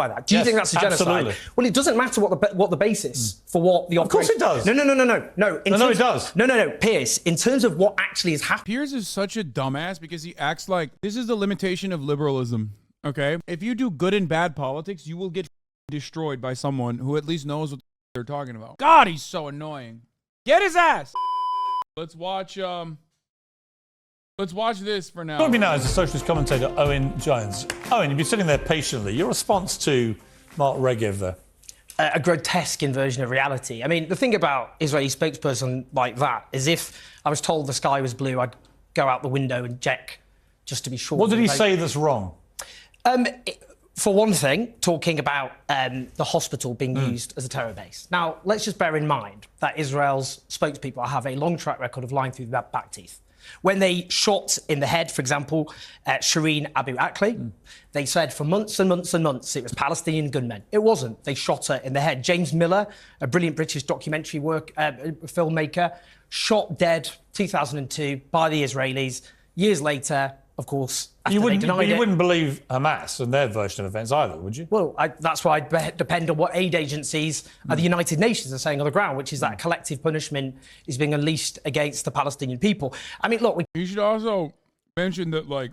by that? Do you think that's a genocide? Absolutely. Well, it doesn't matter what the basis for what the operation... Of course it does. No. No, it does. No, Piers, in terms of what actually is happening... Piers is such a dumbass because he acts like this is the limitation of liberalism, okay? If you do good and bad politics, you will get destroyed by someone who at least knows what they're talking about. God, he's so annoying. Get his ass! Let's watch this for now. Joining me now is the socialist commentator Owen Jones. Owen, you've been sitting there patiently. Your response to Mark Regev there? A grotesque inversion of reality. I mean, the thing about Israeli spokesperson like that is if I was told the sky was blue, I'd go out the window and check just to be sure. What did he say that's wrong? For one thing, talking about the hospital being used as a terror base. Now, let's just bear in mind that Israel's spokespeople have a long track record of lying through the back teeth. When they shot in the head, for example, Shireen Abu Akleh, they said for months and months and months it was Palestinian gunmen. It wasn't. They shot her in the head. James Miller, a brilliant British documentary filmmaker, shot dead 2002 by the Israelis. Years later, of course, after they denied it. You wouldn't believe Hamas and their version of events either, would you? Well, that's why I depend on what aid agencies the United Nations are saying on the ground, which is that collective punishment is being unleashed against the Palestinian people. I mean, look... You should also mention that, like,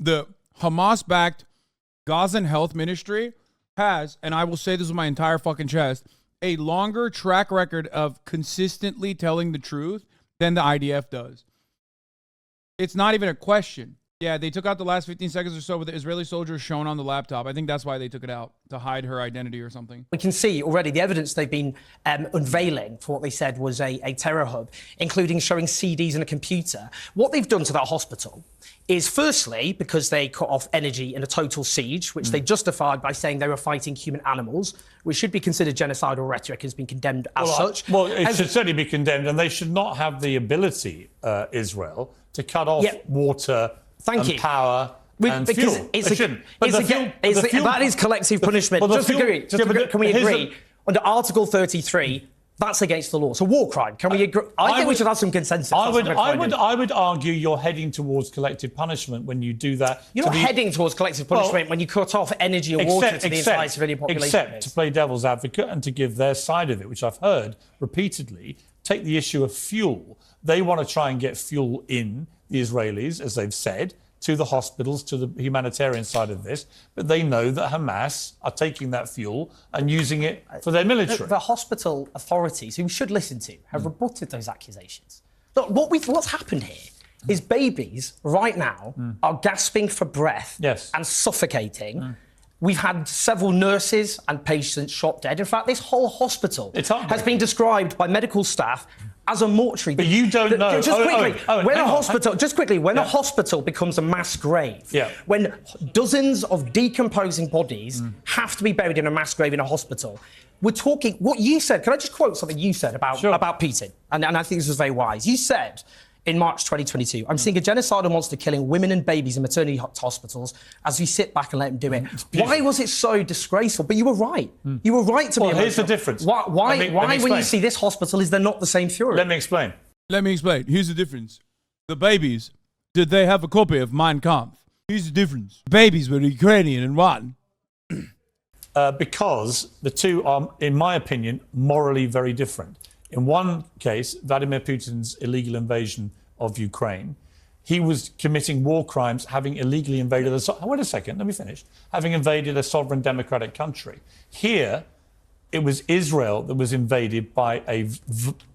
the Hamas-backed Gazan Health Ministry has, and I will say this with my entire fucking chest, a longer track record of consistently telling the truth than the IDF does. It's not even a question. Yeah, they took out the last 15 seconds or so with the Israeli soldiers shown on the laptop. I think that's why they took it out, to hide her identity or something. We can see already the evidence they've been unveiling for what they said was a terror hub, including showing CDs and a computer. What they've done to that hospital is, firstly, because they cut off energy in a total siege, which they justified by saying they were fighting human animals, which should be considered genocidal rhetoric, has been condemned as such. Well, it should certainly be condemned, and they should not have the ability, Israel, to cut off water and power and fuel. That is collective punishment. Can we agree? Under Article 33, that's against the law. It's a war crime. Can we agree? I think we should have some consensus. I would argue you're heading towards collective punishment when you do that. You're not heading towards collective punishment when you cut off energy and water to the entire civilian population. Except to play devil's advocate and to give their side of it, which I've heard repeatedly. Take the issue of fuel. They want to try and get fuel in, the Israelis, as they've said, to the hospitals, to the humanitarian side of this, but they know that Hamas are taking that fuel and using it for their military. The hospital authorities, who we should listen to, have rebutted those accusations. Look, what's happened here is babies right now are gasping for breath and suffocating. We've had several nurses and patients shot dead. In fact, this whole hospital has been described by medical staff as a mortuary. But you don't know. When a hospital becomes a mass grave, when dozens of decomposing bodies have to be buried in a mass grave in a hospital, we're talking... What you said, can I just quote something you said about Putin? And I think this was very wise. You said... in March 2022, I'm seeing a genocidal monster killing women and babies in maternity hospitals as we sit back and let him do it. Why was it so disgraceful? But you were right. You were right to be emotional. Here's the difference. Why when you see this hospital, is there not the same fury? Let me explain. Here's the difference. The babies, did they have a copy of Mein Kampf? Here's the difference. Babies were Ukrainian and rotten. Because the two are, in my opinion, morally very different. In one case, Vladimir Putin's illegal invasion of Ukraine, he was committing war crimes, having illegally invaded wait a second, let me finish. Having invaded a sovereign democratic country. Here, it was Israel that was invaded by a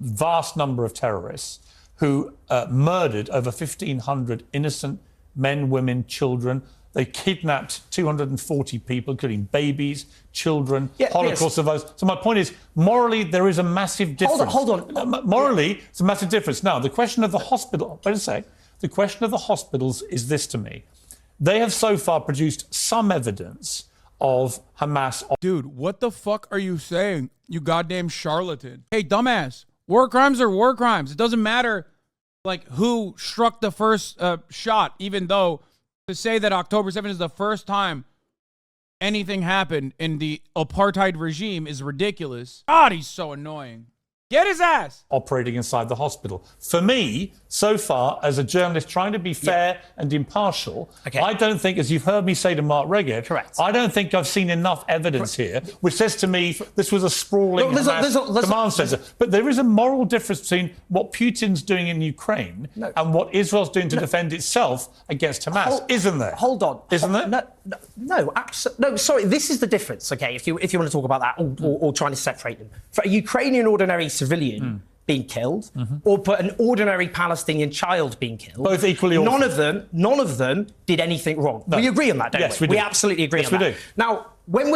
vast number of terrorists who murdered over 1,500 innocent men, women, children. They kidnapped 240 people, including babies, children, Holocaust survivors. So my point is, morally, there is a massive difference. Hold on. Morally, it's a massive difference. Now, the question of the hospital, wait a sec. The question of the hospitals is this to me. They have so far produced some evidence of Hamas. Dude, what the fuck are you saying, you goddamn charlatan? Hey, dumbass, war crimes are war crimes. It doesn't matter, like, who struck the first shot, even though... to say that October 7th is the first time anything happened in the apartheid regime is ridiculous. God, he's so annoying. Get his ass. Operating inside the hospital. For me, so far, as a journalist trying to be fair and impartial, I don't think, as you've heard me say to Mark Reged, I don't think I've seen enough evidence here which says to me this was a sprawling command centre. But there is a moral difference between what Putin's doing in Ukraine and what Israel's doing to defend itself against Hamas, isn't there? Hold on. Isn't there? No, absolutely. No, sorry, this is the difference, okay, if you want to talk about that or trying to separate them. For a Ukrainian ordinary civilian being killed or for an ordinary Palestinian child being killed, both equally awful. None of them did anything wrong. No. We agree on that, don't we? Yes, we do. We absolutely agree on that. Yes, we do. Now, when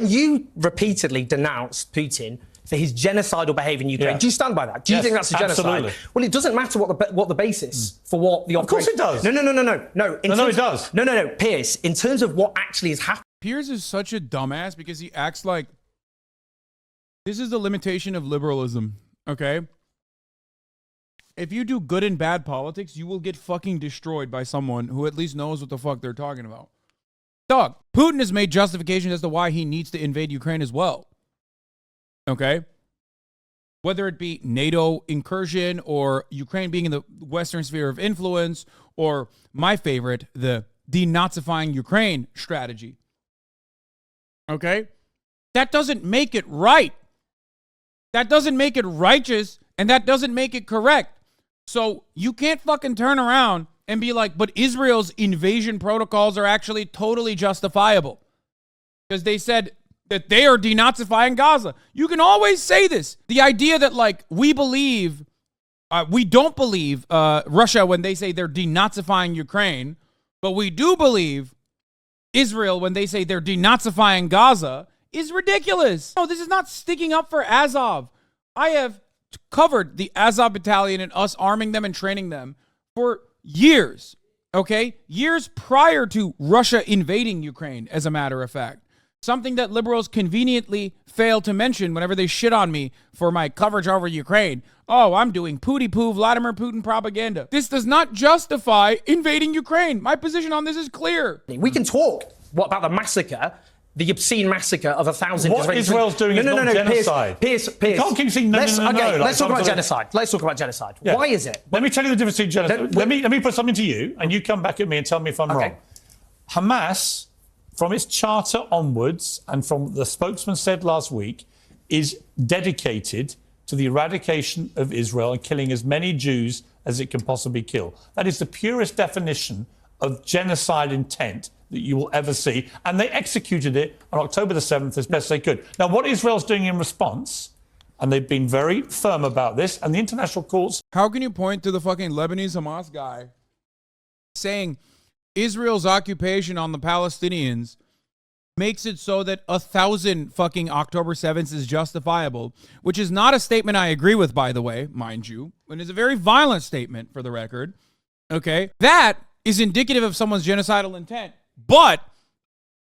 you repeatteitedly denounced Putin for his genocidal behaviour in Ukraine, do you stand by that? Do you think that's a genocide? Absolutely. Well, it doesn't matter what the basis for what the operation... Of course it does. No, it does. No, Piers, in terms of what actually has happened... Piers is such a dumbass because he acts like this is the limitation of liberalism, okay? If you do good and bad politics, you will get fucking destroyed by someone who at least knows what the fuck they're talking about. Dog, Putin has made justifications as to why he needs to invade Ukraine as well. Okay? Whether it be NATO incursion or Ukraine being in the Western sphere of influence or my favorite, the denazifying Ukraine strategy. Okay? That doesn't make it right. That doesn't make it righteous, and that doesn't make it correct. So you can't fucking turn around and be like, but Israel's invasion protocols are actually totally justifiable. Because they said that they are denazifying Gaza. You can always say this. The idea that, like, we don't believe Russia when they say they're denazifying Ukraine, but we do believe Israel when they say they're denazifying Gaza is ridiculous. No, this is not sticking up for Azov. I have covered the Azov battalion and us arming them and training them for years, okay? Years prior to Russia invading Ukraine, as a matter of fact. Something that liberals conveniently fail to mention whenever they shit on me for my coverage over Ukraine. Oh, I'm doing pooty-poo Vladimir Putin propaganda. This does not justify invading Ukraine. My position on this is clear. We can talk about the massacre, the obscene massacre of 1,000... What Israel's doing is not genocide. Piers. You can't keep saying no. Let's talk about genocide. Let's talk about genocide. Yeah. Why is it? Let me tell you the difference between genocide. Let me put something to you, and you come back at me and tell me if I'm wrong. Hamas, from its charter onwards, and from the spokesman said last week, is dedicated to the eradication of Israel and killing as many Jews as it can possibly kill. That is the purest definition of genocide intent that you will ever see. And they executed it on October the 7th as best they could. Now, what Israel's doing in response, and they've been very firm about this, and the international courts... How can you point to the fucking Lebanese Hamas guy saying Israel's occupation on the Palestinians makes it so that 1,000 fucking October 7th is justifiable, which is not a statement I agree with, by the way, mind you, and is a very violent statement for the record, okay? That is indicative of someone's genocidal intent. But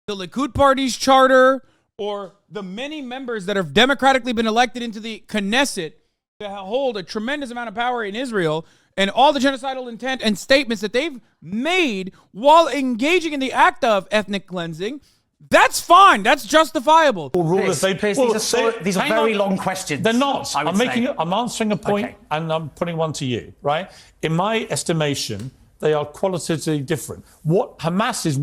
the Likud party's charter or the many members that have democratically been elected into the Knesset to hold a tremendous amount of power in Israel and all the genocidal intent and statements that they've made while engaging in the act of ethnic cleansing, that's fine. That's justifiable. These are very long questions. They're not. I'm answering a point and I'm putting one to you, right? In my estimation, they are qualitatively different. What Hamas is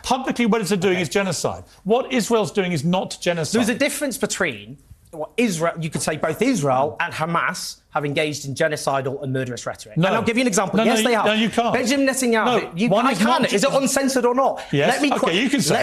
publicly what it's doing is genocide. What Israel's doing is not genocide. There's a difference between what Israel, you could say both Israel and Hamas have engaged in genocidal and murderous rhetoric. No. And I'll give you an example. Yes, they have. No, you can't. Benjamin Netanyahu. I can. Is it uncensored or not? Yes. You can say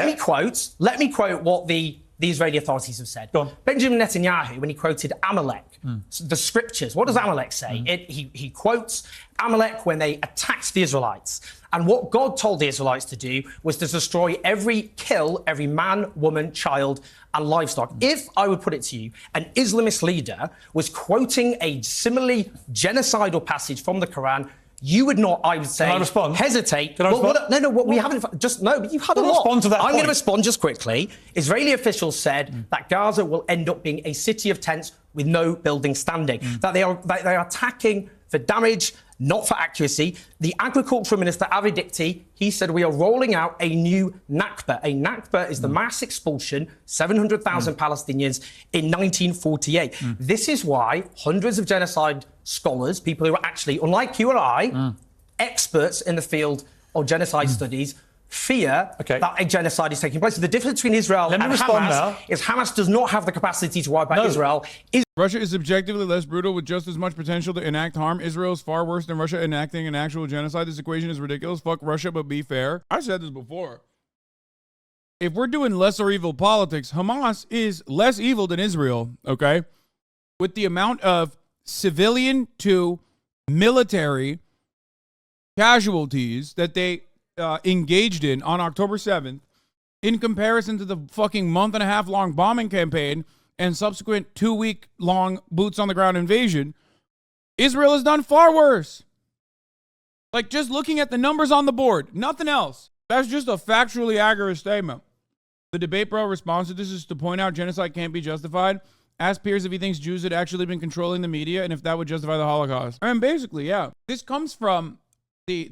Let me quote what the Israeli authorities have said. Go on. Benjamin Netanyahu, when he quoted Amalek, the scriptures, what does Amalek say? He quotes Amalek when they attacked the Israelites. And what God told the Israelites to do was to kill every man, woman, child, and livestock. If, I would put it to you, an Islamist leader was quoting a similarly genocidal passage from the Quran, you would not, I would say, hesitate. Can I respond? We haven't but you've had a lot. Respond to that I'm going to respond just quickly. Israeli officials said that Gaza will end up being a city of tents with no building standing. That they are attacking for damage, not for accuracy. The Agricultural Minister, Avi Dikti, he said we are rolling out a new Nakba. A Nakba is the mass expulsion, 700,000 Palestinians in 1948. This is why hundreds of genocide scholars, people who are actually, unlike you and I, experts in the field of genocide studies, fear that a genocide is taking place. So the difference between Israel and Hamas is Hamas does not have the capacity to wipe out Israel. Russia is objectively less brutal with just as much potential to enact harm. Israel is far worse than Russia enacting an actual genocide. This equation is ridiculous. Fuck Russia, but be fair. I said this before. If we're doing lesser evil politics, Hamas is less evil than Israel, okay? With the amount of civilian to military casualties that they engaged in on October 7th, in comparison to the fucking month-and-a-half long bombing campaign and subsequent 2-week long boots on the ground invasion, Israel has done far worse. Like, just looking at the numbers on the board, nothing else. That's just a factually accurate statement. The debate bro response to this is to point out genocide can't be justified. Ask Piers if he thinks Jews had actually been controlling the media and if that would justify the Holocaust. I mean, basically, yeah. This comes from the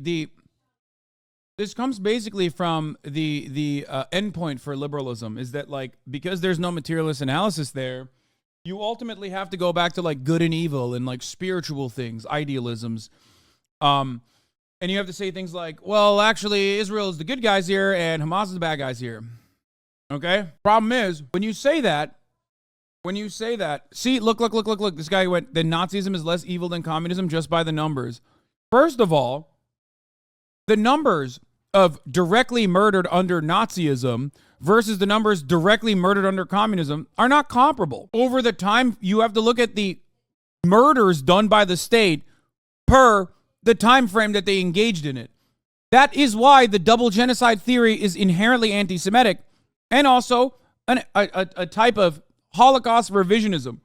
endpoint for liberalism, is that, like, because there's no materialist analysis there, you ultimately have to go back to, like, good and evil and, like, spiritual things, idealisms. And you have to say things like, well, actually, Israel is the good guys here and Hamas is the bad guys here. Okay? Problem is, when you say that, see, look, this guy went, then Nazism is less evil than communism just by the numbers. First of all, the numbers of directly murdered under Nazism versus the numbers directly murdered under communism are not comparable. Over the time, you have to look at the murders done by the state per the time frame that they engaged in it. That is why the double genocide theory is inherently anti-Semitic and also a type of Holocaust revisionism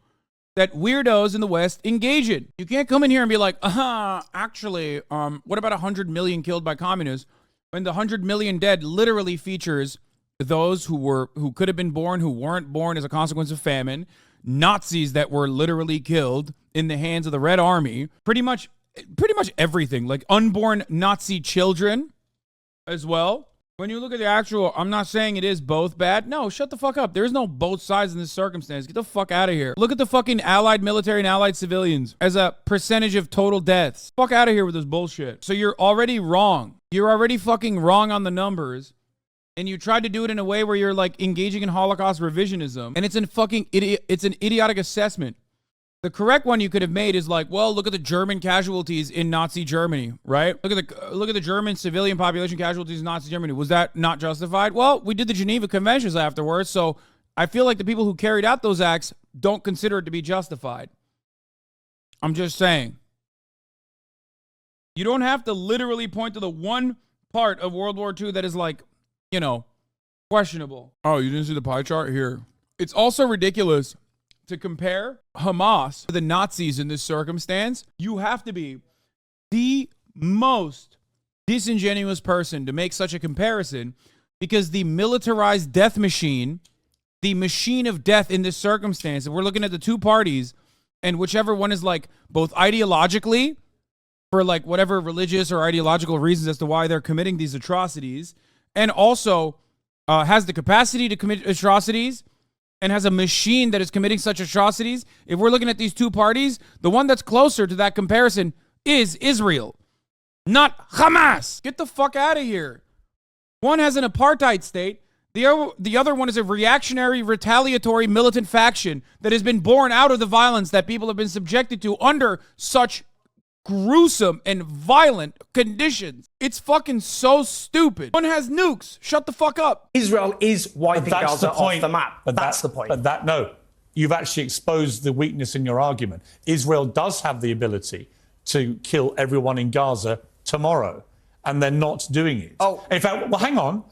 that weirdos in the West engage in. You can't come in here and be like, actually, what about 100 million killed by communists? When the 100 million dead literally features those who could have been born, who weren't born as a consequence of famine, Nazis that were literally killed in the hands of the Red Army, pretty much everything, like unborn Nazi children as well. When you look at the actual, I'm not saying it is both bad. No, shut the fuck up. There is no both sides in this circumstance. Get the fuck out of here. Look at the fucking allied military and allied civilians as a percentage of total deaths. Fuck out of here with this bullshit. So you're already wrong. You're already fucking wrong on the numbers. And you tried to do it in a way where you're like engaging in Holocaust revisionism. And it's an idiotic assessment. The correct one you could have made is like, well, look at the German casualties in Nazi Germany, right? Look at the German civilian population casualties in Nazi Germany. Was that not justified? Well, we did the Geneva Conventions afterwards, so I feel like the people who carried out those acts don't consider it to be justified. I'm just saying. You don't have to literally point to the one part of World War II that is like, questionable. Oh, you didn't see the pie chart? Here. It's also ridiculous to compare Hamas to the Nazis in this circumstance. You have to be the most disingenuous person to make such a comparison, because the militarized death machine, the machine of death in this circumstance, if we're looking at the two parties, and whichever one is like both ideologically, for like whatever religious or ideological reasons as to why they're committing these atrocities, and also has the capacity to commit atrocities, and has a machine that is committing such atrocities, if we're looking at these two parties, the one that's closer to that comparison is Israel, not Hamas. Get the fuck out of here. One has an apartheid state. The other one is a reactionary, retaliatory, militant faction that has been born out of the violence that people have been subjected to under such gruesome and violent conditions. It's fucking so stupid. One has nukes. Shut the fuck up. Israel is wiping Gaza off the map. But that's the point. But no, you've actually exposed the weakness in your argument. Israel does have the ability to kill everyone in Gaza tomorrow, and they're not doing it. Oh, in fact, well, hang on.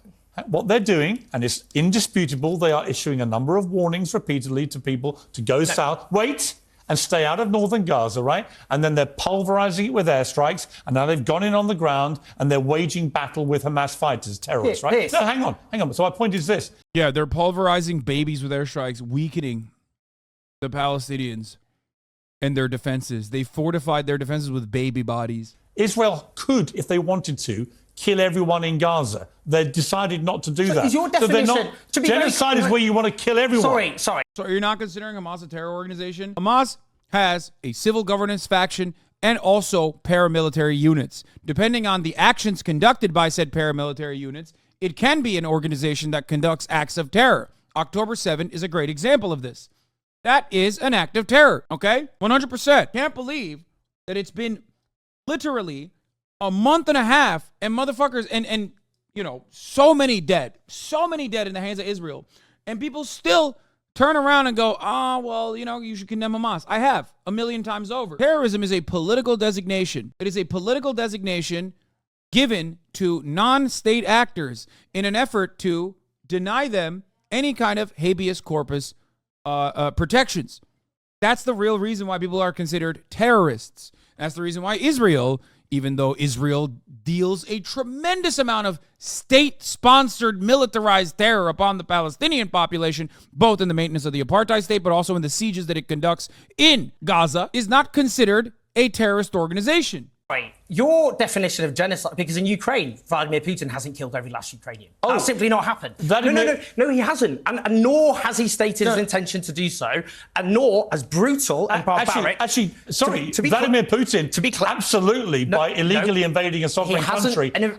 What they're doing, and it's indisputable, they are issuing a number of warnings repeatedly to people to go south. Wait. And stay out of northern Gaza, right? And then they're pulverizing it with airstrikes, and now they've gone in on the ground, and they're waging battle with Hamas fighters, terrorists, right? No, hang on. So my point is this. Yeah, they're pulverizing babies with airstrikes, weakening the Palestinians. and their defenses. They fortified their defenses with baby bodies. Israel could, if they wanted to, kill everyone in Gaza. They decided not to do that. Is your definition, so they're not, to be genocide is where you want to kill everyone. Sorry. So you're not considering Hamas a terror organization? Hamas has a civil governance faction and also paramilitary units. Depending on the actions conducted by said paramilitary units, it can be an organization that conducts acts of terror. October 7 is a great example of this. That is an act of terror, okay? 100%. Can't believe that it's been literally a month and a half and motherfuckers and you know, so many dead in the hands of Israel. And people still turn around and go, well, you know, you should condemn Hamas. I have a million times over. Terrorism is a political designation. It is a political designation given to non-state actors in an effort to deny them any kind of habeas corpus protections. That's the real reason why people are considered terrorists. That's the reason why Israel, even though Israel deals a tremendous amount of state-sponsored militarized terror upon the Palestinian population, both in the maintenance of the apartheid state, but also in the sieges that it conducts in Gaza, is not considered a terrorist organization. Right. Your definition of genocide, because in Ukraine, Vladimir Putin hasn't killed every last Ukrainian. That's simply not happened. No, he hasn't. And nor has he stated his intention to do so, and nor as brutal and barbaric. Sorry, Vladimir Putin, absolutely, by illegally invading a sovereign country and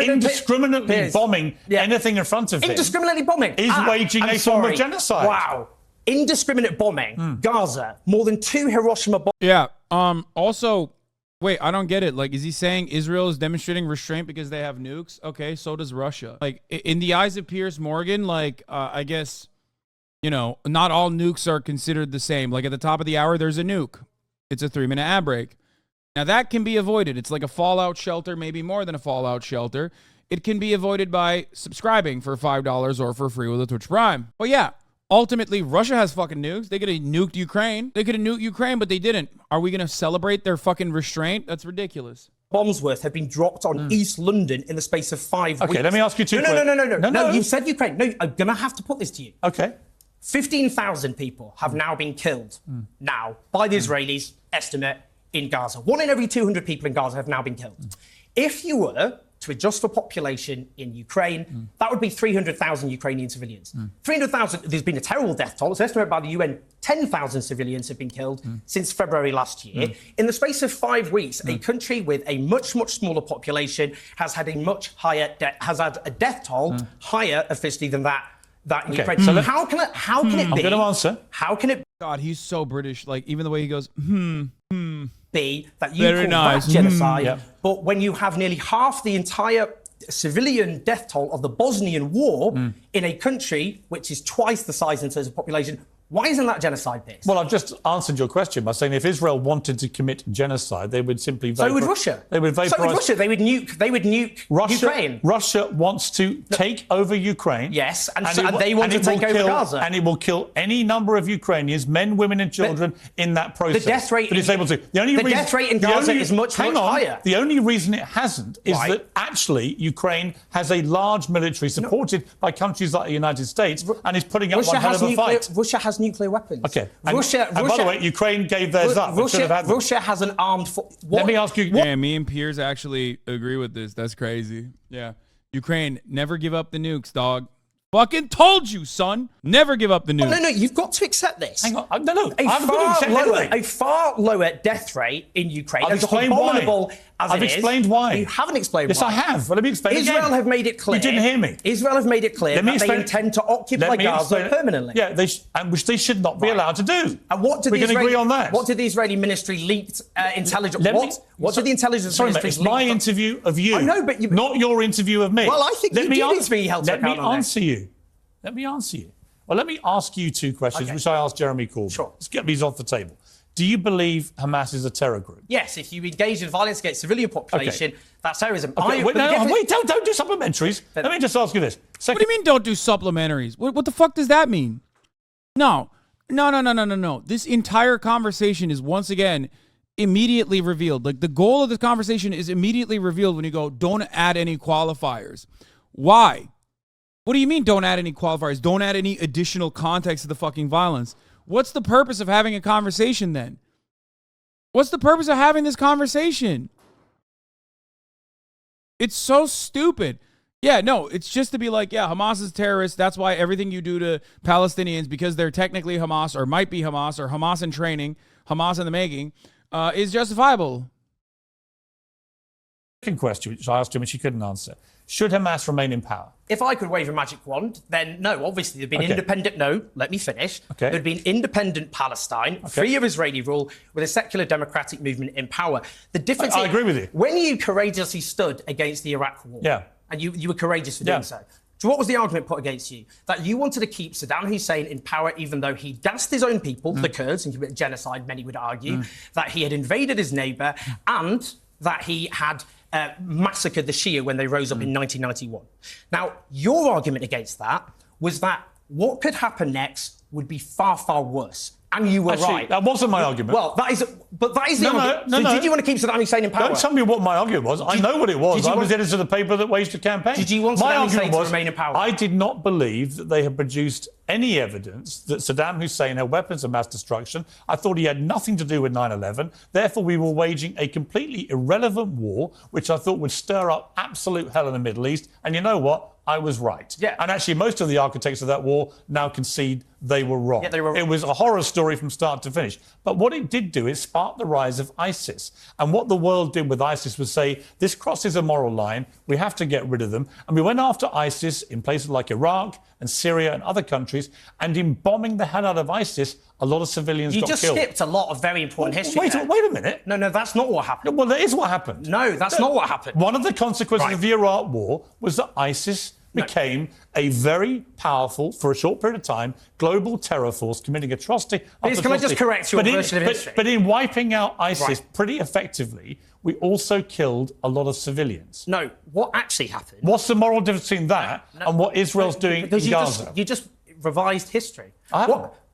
indiscriminately bombing anything in front of him. Indiscriminately bombing. Is waging a form of genocide. Wow. Indiscriminate bombing. Gaza, more than 2 Hiroshima bombs. Yeah. Also, wait, I don't get it. Like, is he saying Israel is demonstrating restraint because they have nukes? Okay, so does Russia. Like, in the eyes of Piers Morgan, like, I guess, you know, not all nukes are considered the same. Like, at the top of the hour, there's a nuke. It's a 3-minute ad break. Now, that can be avoided. It's like a fallout shelter, maybe more than a fallout shelter. It can be avoided by subscribing for $5 or for free with a Twitch Prime. But yeah. Ultimately, Russia has fucking nukes. They could have nuked Ukraine. They could have nuked Ukraine, but they didn't. Are we going to celebrate their fucking restraint? That's ridiculous. Bombs worth have been dropped on East London in the space of 5 weeks. Okay, let me ask you two questions. No, you said Ukraine. No, I'm going to have to put this to you. Okay. 15,000 people have now been killed now by the Israelis, estimate, in Gaza. 1 in every 200 people in Gaza have now been killed. If you were to adjust for population in Ukraine, that would be 300,000 Ukrainian civilians. 300,000, there's been a terrible death toll. It's estimated by the UN, 10,000 civilians have been killed since February last year. In the space of 5 weeks, a country with a much, much smaller population has had a much higher, has had a death toll higher officially than that in Ukraine. So how can it be? I'm going to answer. How can it God, he's so British. Like, even the way he goes, be that you call that genocide, but when you have nearly half the entire civilian death toll of the Bosnian War in a country which is twice the size in terms of population, why isn't that genocide based? Well, I've just answered your question by saying if Israel wanted to commit genocide, they would simply So would Russia. They would vaporize. So would Russia. They would nuke Ukraine. Russia wants to take over Ukraine. Yes, and they want to take over Gaza. And it will kill any number of Ukrainians, men, women, and children in that process. The death rate is able to. The death rate in Gaza is much higher. The only reason it hasn't is that actually Ukraine has a large military supported by countries like the United States and is putting up one hell of a fight. Russia has nuclear weapons. Okay. And by the way, Ukraine gave theirs up. Russia has an armed force. Let me ask you. Yeah, me and Piers actually agree with this. That's crazy. Yeah. Ukraine, never give up the nukes, dog. Fucking told you, son. Never give up the nukes. No, you've got to accept this. Hang on. No. A far lower death rate in Ukraine. I've explained why. I've explained why. You haven't explained why. Yes, I have. Well, let me explain Israel again. have made it clear. You didn't hear me. Israel have made it clear that they intend to occupy Gaza permanently. Yeah, which they should not be allowed to do. And what did we can agree on that. What did the Israeli ministry leaked intelligence? What did the intelligence ministry leak? It's my interview of you. I know, but not your interview of me. Well, I think you do need to be held to account on that. Let me answer you. Well, let me ask you two questions, which I asked Jeremy Corbyn. Sure. Let's get these off the table. Do you believe Hamas is a terror group? Yes, if you engage in violence against civilian population, that's terrorism. Okay. Wait, don't do supplementaries. Let me just ask you this. What do you mean don't do supplementaries? What the fuck does that mean? No. This entire conversation is once again immediately revealed. Like, the goal of this conversation is immediately revealed when you go, don't add any qualifiers. Why? What do you mean don't add any qualifiers? Don't add any additional context to the fucking violence. What's the purpose of having a conversation then? What's the purpose of having this conversation? It's so stupid. Yeah, no, it's just to be like, yeah, Hamas is terrorists. That's why everything you do to Palestinians, because they're technically Hamas or might be Hamas or Hamas in training, Hamas in the making, is justifiable. Second question, which I asked him and she couldn't answer. Should Hamas remain in power? If I could wave a magic wand, then no, obviously there'd be an independent, let me finish. There'd be an independent Palestine, free of Israeli rule, with a secular democratic movement in power. The difference I agree with you. When you courageously stood against the Iraq war, and you were courageous for doing so what was the argument put against you? That you wanted to keep Saddam Hussein in power even though he gassed his own people, the Kurds, and committed genocide, many would argue, that he had invaded his neighbour, and that he had massacred the Shia when they rose up in 1991. Now, your argument against that was that what could happen next would be far, far worse. And you were right. That wasn't my argument. Well, that is the argument. No. Did you want to keep Saddam Hussein in power? Don't tell me what my argument was. I know what it was. I was editor of the paper that waged the campaign. Did you want Saddam Hussein to remain in power? I did not believe that they had produced any evidence that Saddam Hussein had weapons of mass destruction. I thought he had nothing to do with 9/11. Therefore, we were waging a completely irrelevant war, which I thought would stir up absolute hell in the Middle East. And you know what? I was right. Yeah. And actually, most of the architects of that war now concede they were wrong. Yeah, they were wrong. It was a horror story from start to finish. But what it did do is spark the rise of ISIS. And what the world did with ISIS was say, this crosses a moral line. We have to get rid of them. And we went after ISIS in places like Iraq and Syria and other countries. And in bombing the hell out of ISIS, a lot of civilians got killed. You just skipped a lot of very important history. Wait a minute. No, that's not what happened. Well, that is what happened. No, that's not what happened. One of the consequences of the Iraq war was that ISIS became a very powerful, for a short period of time, global terror force committing atrocity. Can I just correct your version of history? But in wiping out ISIS pretty effectively, we also killed a lot of civilians. No, what actually happened... What's the moral difference between that and what Israel's doing in Gaza? You just revised history.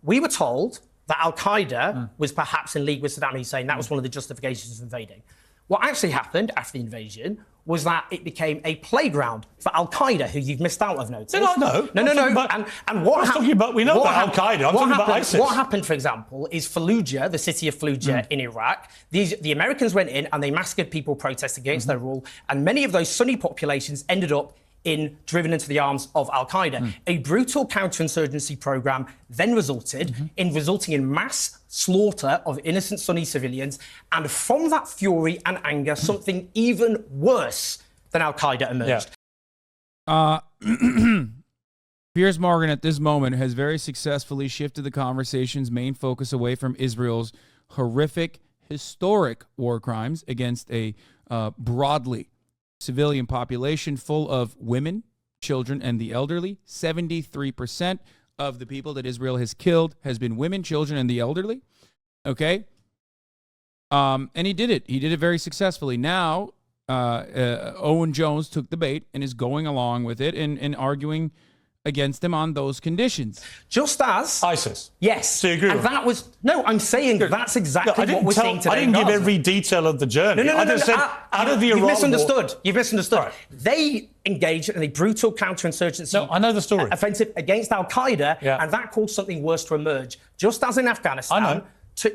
We were told that al-Qaeda was perhaps in league with Saddam Hussein. That was one of the justifications of invading. What actually happened after the invasion was that it became a playground for al-Qaeda, who you've missed out, I've noticed. No. And what happened... We know about al-Qaeda. I'm talking about ISIS. What happened, for example, is Fallujah, the city of Fallujah in Iraq, the Americans went in and they massacred people protesting against their rule, and many of those Sunni populations ended up driven into the arms of al-Qaeda. A brutal counterinsurgency program then resulting in mass slaughter of innocent Sunni civilians, and from that fury and anger, something even worse than al-Qaeda emerged. Piers Morgan at this moment has very successfully shifted the conversation's main focus away from Israel's horrific, historic war crimes against a broadly civilian population full of women, children, and the elderly. 73% of the people that Israel has killed has been women, children, and the elderly. Okay? And he did it. He did it very successfully. Now, Owen Jones took the bait and is going along with it and arguing against him on those conditions. Just as... ISIS. Yes. So you agree with that was... No, I'm saying that's exactly what we're seeing today. I didn't give every detail of the journey. No. I just said, out of the Iraq You've misunderstood. War, You've misunderstood. Right. They engaged in a brutal counterinsurgency I know the story. Offensive against al-Qaeda, and that caused something worse to emerge. Just as in Afghanistan... I know.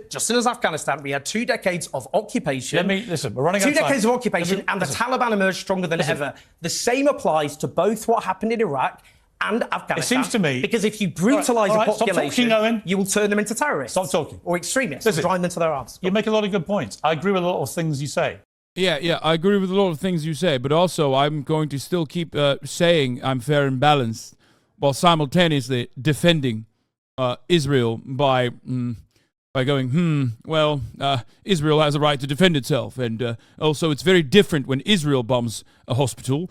Just as Afghanistan, we had 2 decades of occupation. Listen, we're running out of time. 2 decades of occupation, and the Taliban emerged stronger than ever. The same applies to both what happened in Iraq and Afghanistan. It seems to me... Because if you brutalise a population, stop talking, Owen. You will turn them into terrorists. Stop talking. Or extremists. Listen, drive them into their arms. You make a lot of good points. I agree with a lot of things you say. Yeah, I agree with a lot of things you say, but also I'm going to still keep saying I'm fair and balanced while simultaneously defending Israel by going, Israel has a right to defend itself. And also it's very different when Israel bombs a hospital.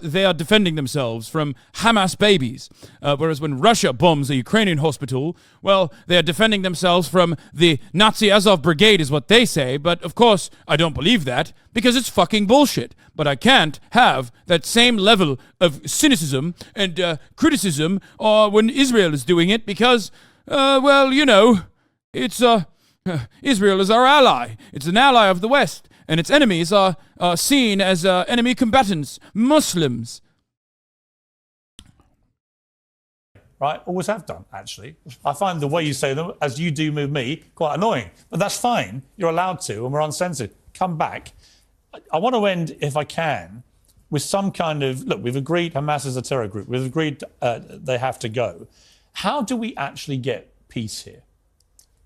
They are defending themselves from Hamas babies. Whereas when Russia bombs a Ukrainian hospital, well, they are defending themselves from the Nazi Azov brigade is what they say. But of course, I don't believe that because it's fucking bullshit. But I can't have that same level of cynicism and criticism when Israel is doing it because, it's Israel is our ally. It's an ally of the West, and its enemies are seen as enemy combatants, Muslims. right? Always have done, actually. I find the way you say them, as you do with me, quite annoying. But that's fine. You're allowed to, and we're uncensored. Come back. I want to end, if I can, with some kind of... Look, we've agreed Hamas is a terror group. We've agreed they have to go. How do we actually get peace here?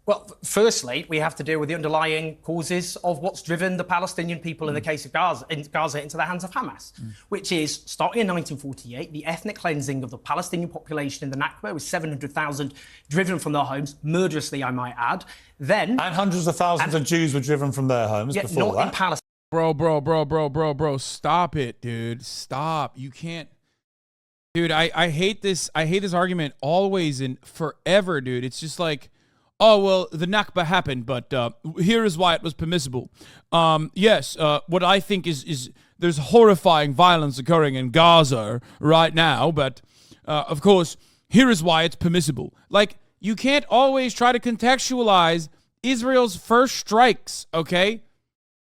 Well, firstly, we have to deal with the underlying causes of what's driven the Palestinian people in the case of Gaza into the hands of Hamas, which is, starting in 1948, the ethnic cleansing of the Palestinian population in the Nakba, with 700,000 driven from their homes, murderously, I might add. Then... And hundreds of thousands of Jews were driven from their homes before that. In Palestine. Bro. Stop it, dude. Stop. You can't... Dude, I hate this. I hate this argument always and forever, dude. It's just like... Oh, well, the Nakba happened, but here is why it was permissible. Yes, what I think is there's horrifying violence occurring in Gaza right now, but of course, here is why it's permissible. Like, you can't always try to contextualize Israel's first strikes, okay?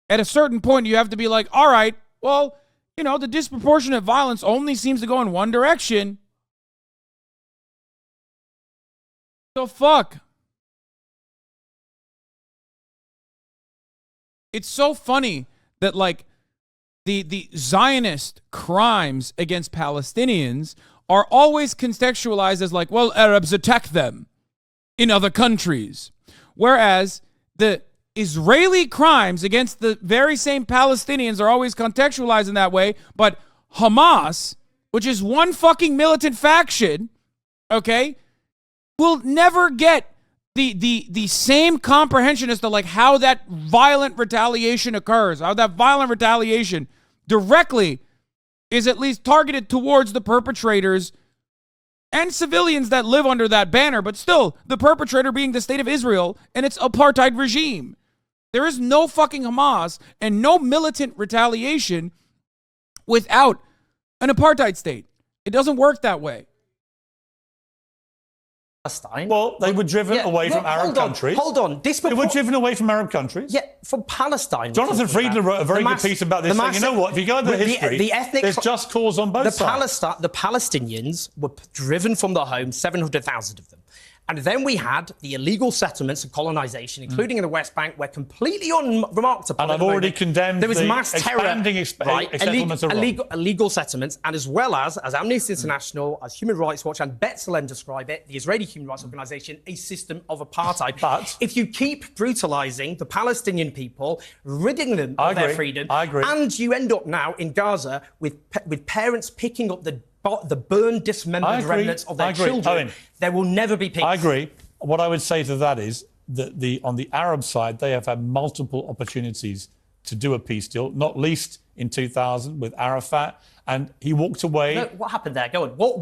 At a certain point, you have to be like, all right, well, you know, the disproportionate violence only seems to go in one direction. So fuck. It's so funny that, like, the Zionist crimes against Palestinians are always contextualized as, like, well, Arabs attack them in other countries. Whereas the Israeli crimes against the very same Palestinians are always contextualized in that way. But Hamas, which is one fucking militant faction, okay, will never get the same comprehension as to, like, how that violent retaliation occurs, how that violent retaliation directly is at least targeted towards the perpetrators and civilians that live under that banner, but still the perpetrator being the state of Israel and its apartheid regime. There is no fucking Hamas and no militant retaliation without an apartheid state. It doesn't work that way. Palestine. Well, they were driven away from Arab countries. Hold on. They were driven away from Arab countries. Yeah, from Palestine. Jonathan Friedland wrote a very good piece about this, saying, you know what, if you go into history, there's just cause on both sides. The Palestinians were driven from their homes, 700,000 of them. And then we had the illegal settlements and colonization, including in the West Bank, were completely unremarked upon. And I've already condemned there was mass terror, settlements illegal settlements, and as well as Amnesty International, as Human Rights Watch and B'Tselem describe it, the Israeli Human Rights Organization, a system of apartheid. But if you keep brutalizing the Palestinian people, ridding them of their freedom, and you end up now in Gaza with parents picking up the burned, dismembered remnants of their children, Owen, there will never be peace. I agree. What I would say to that is that on the Arab side, they have had multiple opportunities to do a peace deal, not least in 2000 with Arafat, and he walked away. No, what happened there? Go on. What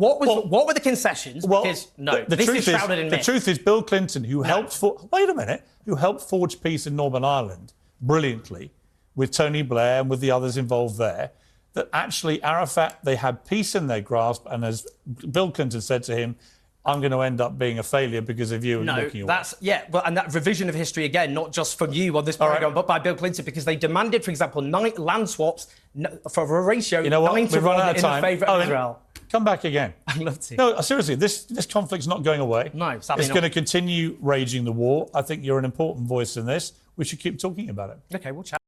were the concessions? Well, because this is shrouded in myth. The truth is, Bill Clinton, who helped forge peace in Northern Ireland brilliantly with Tony Blair and with the others involved there, that actually Arafat, they had peace in their grasp, and as Bill Clinton said to him, I'm going to end up being a failure because of you and looking away. And that revision of history, again, not just from you on this program, but by Bill Clinton, because they demanded, for example, land swaps for a ratio 9 to 1 in favour of Israel. Come back again. I'd love to. No, seriously, this conflict's not going away. No, it's going to continue raging the war. I think you're an important voice in this. We should keep talking about it. Okay, we'll chat.